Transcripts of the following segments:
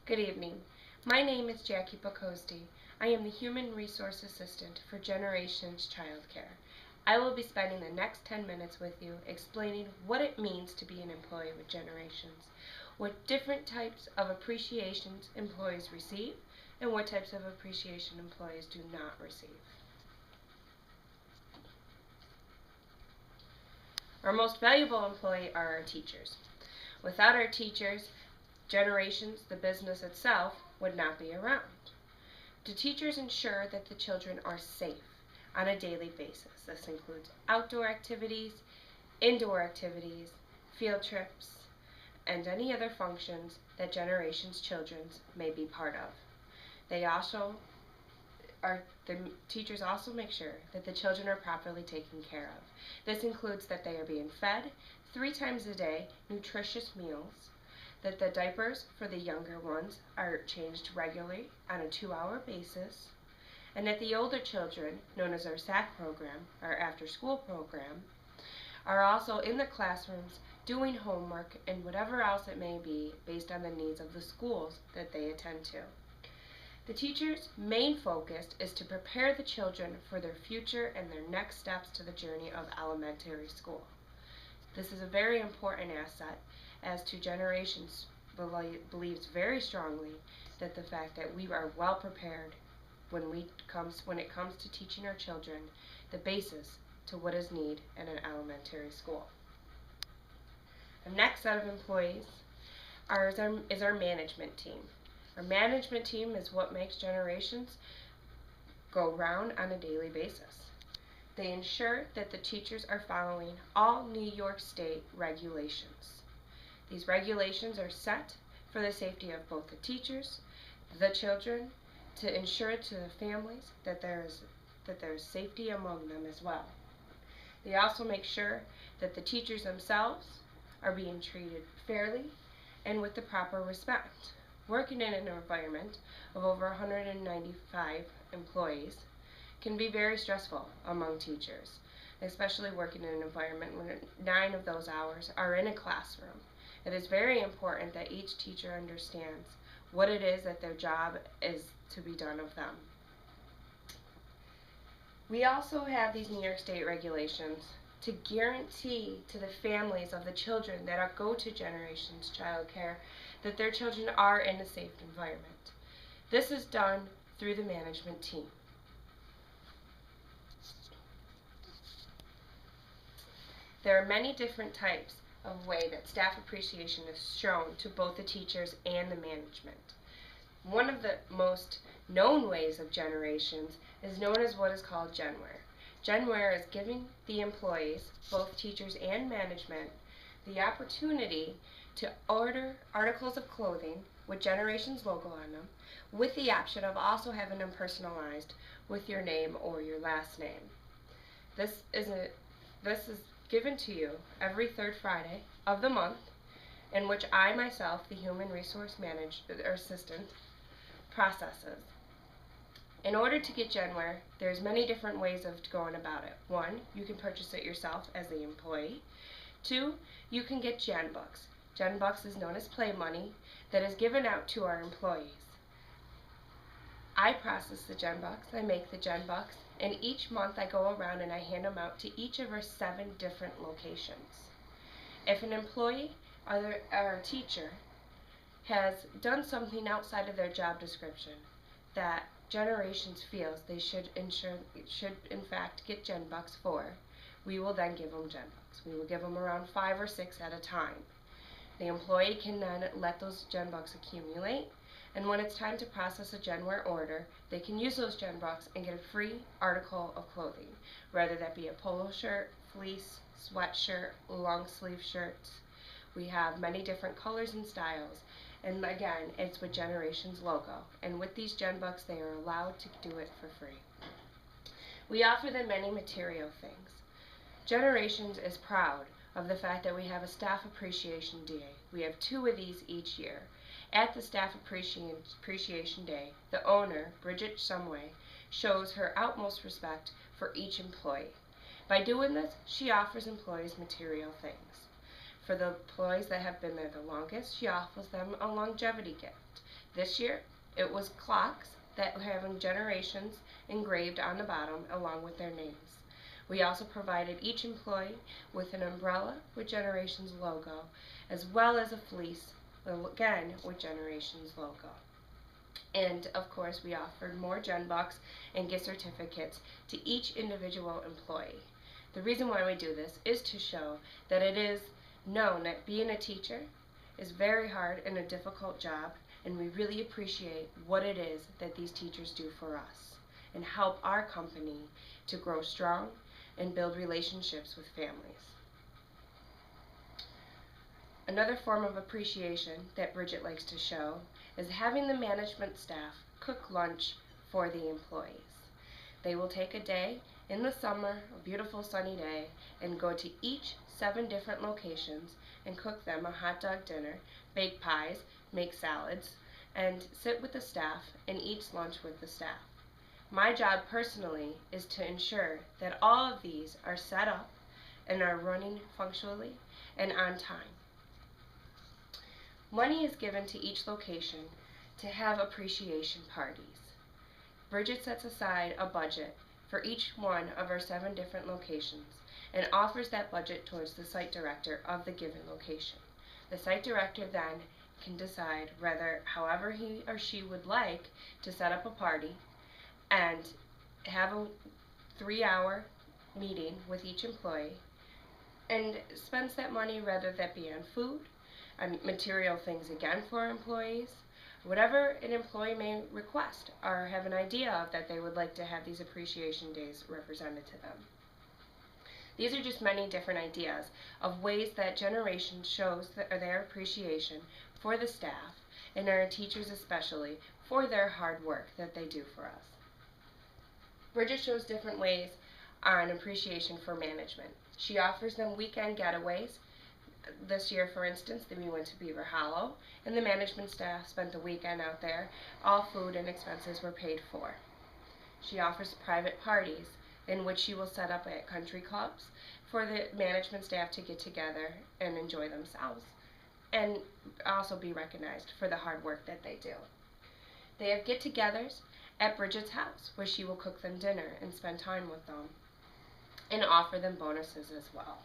Good evening. My name is Jackie Pakozdi. I am the Human Resource Assistant for Generations Childcare. I will be spending the next 10 minutes with you explaining what it means to be an employee with Generations, what different types of appreciations employees receive, and what types of appreciation employees do not receive. Our most valuable employee are our teachers. Without our teachers, Generations, the business itself, would not be around. Do teachers ensure that the children are safe on a daily basis? This includes outdoor activities, indoor activities, field trips, and any other functions that Generations children may be part of. The teachers also make sure that the children are properly taken care of. This includes that they are being fed 3 times a day nutritious meals, that the diapers for the younger ones are changed regularly on a 2-hour basis, and that the older children, known as our SAC program, our after-school program, are also in the classrooms doing homework and whatever else it may be based on the needs of the schools that they attend to. The teacher's main focus is to prepare the children for their future and their next steps to the journey of elementary school. This is a very important asset, as to Generations believes very strongly that the fact that we are well prepared when it comes to teaching our children the basis to what is needed in an elementary school. The next set of employees is our management team. Our management team is what makes Generations go round on a daily basis. They ensure that the teachers are following all New York State regulations. These regulations are set for the safety of both the teachers, the children, to ensure to the families that there is safety among them as well. They also make sure that the teachers themselves are being treated fairly and with the proper respect. Working in an environment of over 195 employees can be very stressful among teachers, especially working in an environment where 9 of those hours are in a classroom. It is very important that each teacher understands what it is that their job is to be done of them. We also have these New York State regulations to guarantee to the families of the children that go to Generations Childcare that their children are in a safe environment. This is done through the management team. There are many different types of way that staff appreciation is shown to both the teachers and the management. One of the most known ways of Generations is known as what is called Genware. Genware is giving the employees, both teachers and management, the opportunity to order articles of clothing with Generations logo on them, with the option of also having them personalized with your name or your last name. This is given to you every 3rd Friday of the month, in which I myself, the Human Resource Assistant, processes. In order to get Genware, there's many different ways of going about it. 1, you can purchase it yourself as the employee. 2, you can get GenBucks. GenBucks is known as play money that is given out to our employees. I process the GenBucks, I make the GenBucks, and each month I go around and I hand them out to each of our 7 different locations. If an employee or a teacher has done something outside of their job description that Generations feels they should in fact get GenBucks for, we will then give them GenBucks. We will give them around 5 or 6 at a time. The employee can then let those GenBucks accumulate, and when it's time to process a Genware order, they can use those GenBucks and get a free article of clothing, whether that be a polo shirt, fleece, sweatshirt, long sleeve shirts. We have many different colors and styles, and again, it's with Generations logo, and with these GenBucks they are allowed to do it for free. We offer them many material things. Generations is proud of the fact that we have a Staff Appreciation Day. We have 2 of these each year. At the Staff Appreciation Day, the owner, Bridget Shumway, shows her utmost respect for each employee. By doing this, she offers employees material things. For the employees that have been there the longest, she offers them a longevity gift. This year, it was clocks that having generations engraved on the bottom along with their names. We also provided each employee with an umbrella with Generations logo, as well as a fleece, again with Generations logo. And of course, we offered more Gen Bucks and gift certificates to each individual employee. The reason why we do this is to show that it is known that being a teacher is very hard and a difficult job, and we really appreciate what it is that these teachers do for us and help our company to grow strong and build relationships with families. Another form of appreciation that Bridget likes to show is having the management staff cook lunch for the employees. They will take a day in the summer, a beautiful sunny day, and go to each 7 different locations and cook them a hot dog dinner, bake pies, make salads, and sit with the staff and eat lunch with the staff. My job personally is to ensure that all of these are set up and are running functionally and on time. Money is given to each location to have appreciation parties. Bridget sets aside a budget for each one of our 7 different locations and offers that budget towards the site director of the given location. The site director then can decide whether, however he or she would like, to set up a party and have a 3-hour meeting with each employee and spends that money, whether that be on food, on material things again for employees, whatever an employee may request or have an idea of that they would like to have these appreciation days represented to them. These are just many different ideas of ways that Generations shows their appreciation for the staff and our teachers especially for their hard work that they do for us. Bridget shows different ways on appreciation for management. She offers them weekend getaways. This year, for instance, we went to Beaver Hollow, and the management staff spent the weekend out there. All food and expenses were paid for. She offers private parties in which she will set up at country clubs for the management staff to get together and enjoy themselves and also be recognized for the hard work that they do. They have get-togethers at Bridget's house where she will cook them dinner and spend time with them and offer them bonuses as well.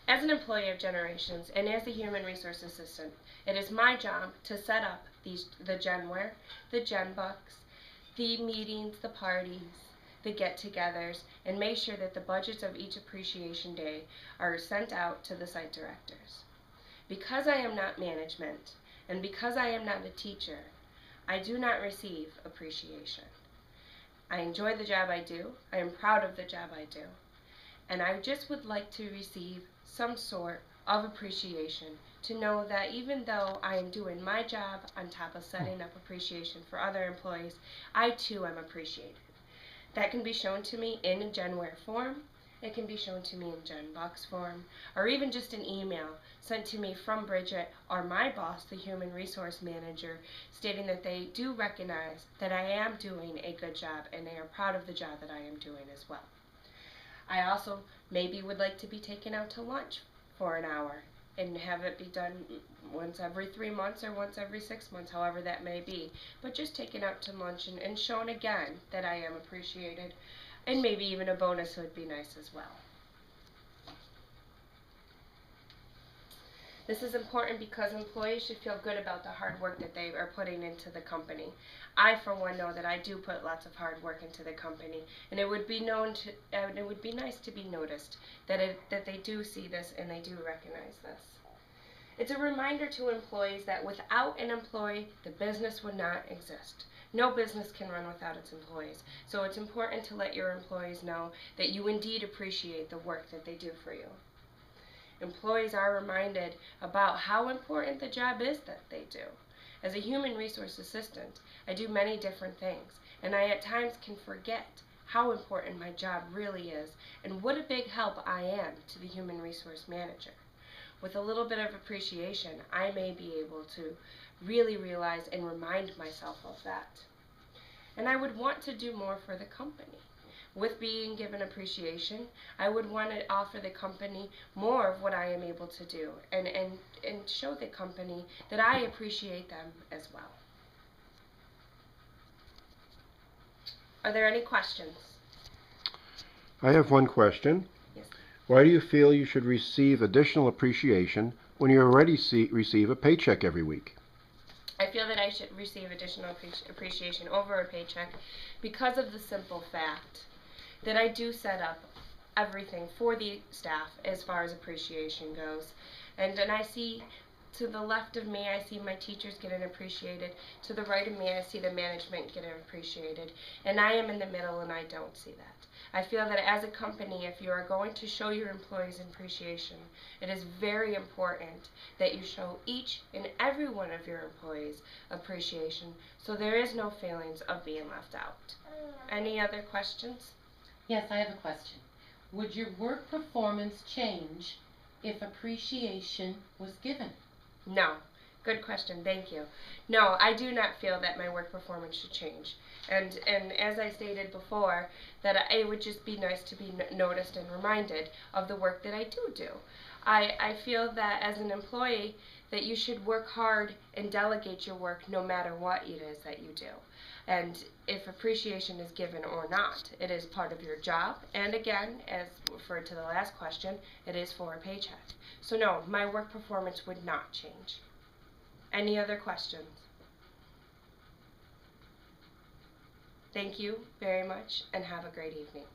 As an employee of Generations and as a human resource assistant, it is my job to set up the Genware, the Gen Bucks, the meetings, the parties, the get-togethers, and make sure that the budgets of each appreciation day are sent out to the site directors. Because I am not management and because I am not a teacher, I do not receive appreciation. I enjoy the job I do, I am proud of the job I do, and I just would like to receive some sort of appreciation to know that even though I am doing my job on top of setting up appreciation for other employees, I too am appreciated. That can be shown to me in a Genware form, it can be shown to me in Gen Bucks form, or even just an email sent to me from Bridget or my boss, the Human Resource Manager, stating that they do recognize that I am doing a good job and they are proud of the job that I am doing as well. I also maybe would like to be taken out to lunch for an hour and have it be done once every 3 months or once every 6 months, however that may be. But just taken out to lunch and shown again that I am appreciated, and maybe even a bonus would be nice as well. This is important because employees should feel good about the hard work that they are putting into the company. I, for one, know that I do put lots of hard work into the company, and it would be nice to be noticed that they do see this and they do recognize this. It's a reminder to employees that without an employee, the business would not exist. No business can run without its employees, so it's important to let your employees know that you indeed appreciate the work that they do for you. Employees are reminded about how important the job is that they do. As a human resource assistant, I do many different things, and I at times can forget how important my job really is and what a big help I am to the human resource manager. With a little bit of appreciation, I may be able to really realize and remind myself of that. And I would want to do more for the company. with being given appreciation, I would want to offer the company more of what I am able to do, and show the company that I appreciate them as well. Are there any questions? I have one question. Yes. Why do you feel you should receive additional appreciation when you already receive a paycheck every week? I feel that I should receive additional appreciation over a paycheck because of the simple fact that I do set up everything for the staff as far as appreciation goes. And I see, to the left of me, I see my teachers getting appreciated. To the right of me, I see the management getting appreciated. And I am in the middle, and I don't see that. I feel that as a company, if you are going to show your employees appreciation, it is very important that you show each and every one of your employees appreciation, so there is no feelings of being left out. Any other questions? Yes, I have a question. Would your work performance change if appreciation was given? No. Good question. Thank you. No, I do not feel that my work performance should change. And as I stated before, that it would just be nice to be noticed and reminded of the work that I do. I feel that as an employee that you should work hard and delegate your work no matter what it is that you do. And if appreciation is given or not, it is part of your job. And again, as referred to the last question, it is for a paycheck. So no, my work performance would not change. Any other questions? Thank you very much, and have a great evening.